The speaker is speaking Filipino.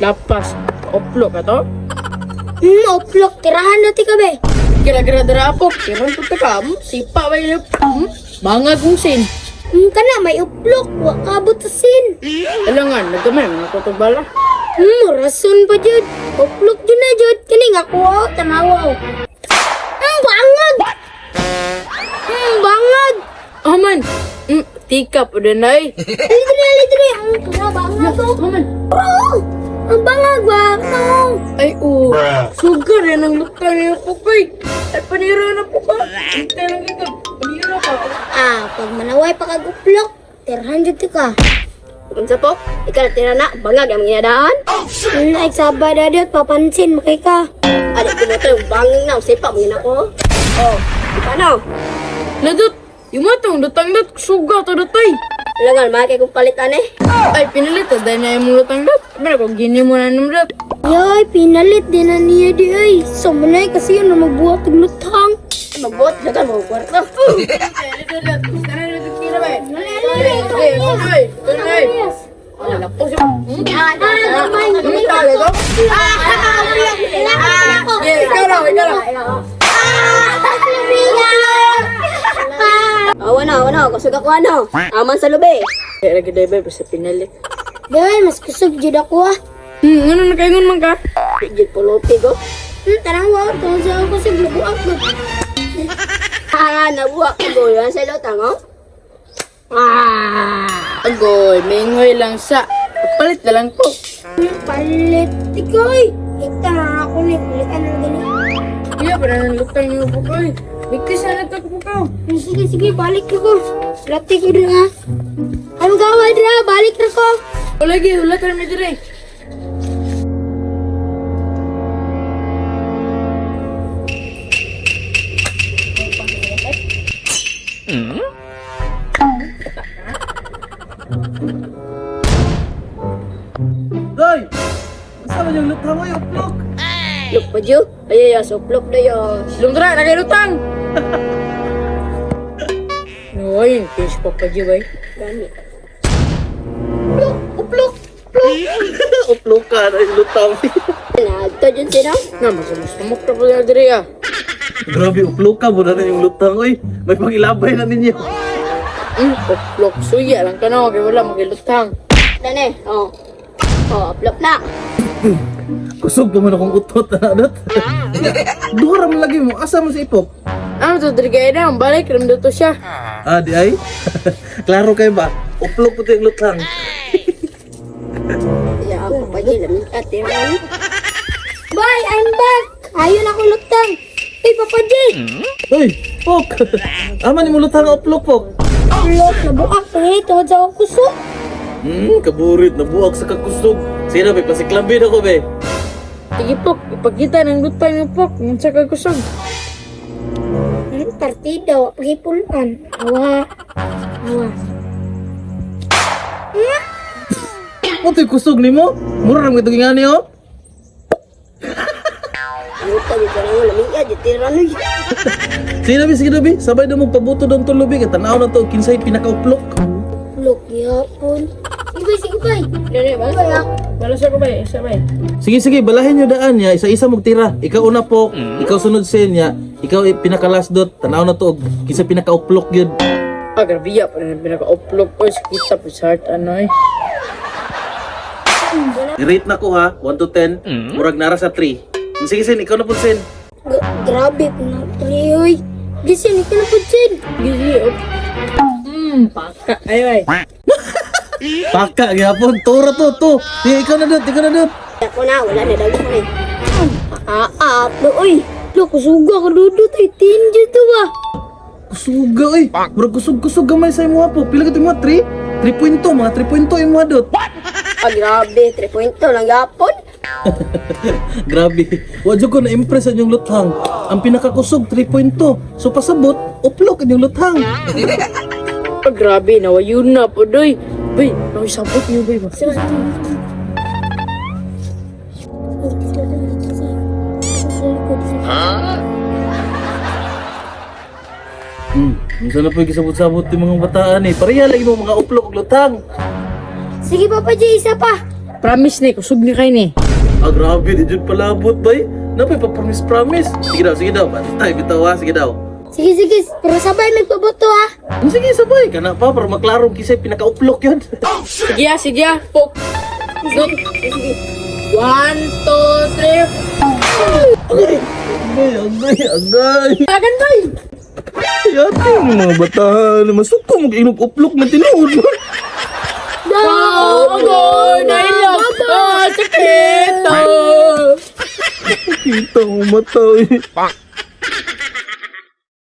Lapas. Upload ka to? Uplok, tirahan na ti ka be. Kira-kira darapok. Kiran to takam. Sipa ba yun? Bangag kong sin. Kana may uplok, wa kabot sa sin. Alangan, nagkamay. Nakutubala. Rason pa jud. Uplok jud na jud. Kani nga kuha, tanawaw. Bangag! Bangag! Aman. Tika po din ay. Litre. Ang bangag to. Aman. Ang bangag ba? Ay, sugar yan ang lutang niyo po kay. Ay, panira na po ka. Hintay lang ito. Panira pa. Pag manaway pa kag uplok, tirahan jud ti ka. Unsa po? Ikaw tira na, bangag ang ginadaan? Ay, sabay na dito, papansin, makay ka. Adi ko mo tayo, bangag na, sipa mo yun ako. Oh, paano? Nadot. Yung matong lutang dat. Suga to datay. Langan, makakay kong palitan eh. Ay, pinalit. Dahil na yung lutang dat. Pero kung gini mo na naman dat. Yay, pinalit din na niya di ay. Samunay kasi yun na magbuhat ng lutang. Magbuhat na ka, mga kwarto. Awan, kusog ako ano. Aman sa lubi. Kaya lagi day ba, basta pinalit. Day, mas kusog jud ako ah. Ano na kaingon man ka? Pigil pulupi ko. Tanawa, tawag sa ako kasi magbuhat ko. Nabuha ko ko yan sa lutang, oh. Agoy, mingoy lang sa. Palit na lang po. Palit, ikoy. Ito na ako ni, palitan na gani. Kaya pa na lutang niyo po kayo. Bigtis na nagtag po ka. Sige, balik ko. Lati ko din ha. Ang gawad na, balik na ko. O lagi, ulat ka namin dire. Doy! Saan man yung lutang mo yung uplok? Luk pa dyo? Ay, suplok na yun. Lumdra, na kayo lutang. Uy, pinch pa pa dyan, bay. Gani. Uplok. Uplok ka na yung lutang. Nagto dyan sino? Nga, masamustamok na po na dire ah. Grabe, uplok ka. Muna na yung lutang. Uy, may pangilabay na ninyo. Uplok, suya lang ka na. Kaya wala, magilutang. Dane, oh. Oh, uplok na. Kusog ka man akong utot na adat. Dura man lagi mo. Asa mo sa ipok? Ano to, dire kaya na. Balik, ramdo to siya. Di ay? Klaro kayo ba? Uplok po ito yung lutang. Ya, ako pa dyan. Atiran. Bye, I'm back. Ayun ako lutang. Papa J. Uy, Pok! Aman yung lutang ang uplok, Pok. Uplok, nabuak na eh. Tawad sa ako kusog. Kaburit, nabuak sa kakusog. Sino, may pasiklabin ako, be. Sige po, ipagkita ng lutang niyo po. Nang sa kagusog. Partida, pagipulan. Awa. Ano ito yung kusog ni mo? Mura naman itong ingani, oh. Ano pa dito na yung lamig? Tira na yun. Sige na, be. Sabay na mo pabuto doon itong lubi. Tanaw na ito, kinsay pinaka-uplok. Uplok, yapon. Sige, bay. Dere, balas ako ba? Isa ba? Sige, balahin nyo daan niya. Isa-isa magtira. Ikaw una, Pok. Ikaw sunod sa niya. Ikaw pinaka-last dot. Tanaw na to. Kinsa pinaka-uplok yun. Grabiya pa rin pinaka-uplog ko. Kita po sa heart, ano eh. I-rate na ko ha. 1 to 10. Murag nara sa 3. Sige, Sen. Ikaw na po, Sen. Grabe, pinatriyoy. Gisin, ikaw na po, Jen. Gizi, paka. Ay. Paka, gyapon. Tura to. Sige, ikaw na dot. Ako na, wala na daw ko eh. Aplo, oy. Lo, kusuga ka dudot. Ay, tinjo to ba? Kusuga, oy. Murag kusug gamay sa imo po. Pila ka mo 3? 3.2, mga 3.2 imo dot. Grabe, 3 point lang yapon. Grabe. Wadyo ko na-impress ang yung luthang. Ang pinakakusog 3.2. So pasabot, uplok ang yung luthang. Grabe, nawayun na po, doy. Bay, nawisabot niyo, bay ba? Minsan na po yung kisabot-sabot yung mga bataan eh. Pareha lagi mo mga uplok ug luthang. Sige, Papa J, isa pa. promise ni, kusog ni kay ni. Ah, grabe, di dyan palabot, bay. Napay pa-promise. Sige daw, basta bitaw ha, sige daw. Sige, pero sabay magpaboto ha. Sige, sabay ka na pa, para maklarong kisay pinaka-uplok yun. Sige pok. Look. 1, 2, 3. Agay. Agan bay. Yate yung mga batahan, masuko mag-inog-uplok na tinuod mo. Agay, nailog. Sakit. Kita mo mata eh.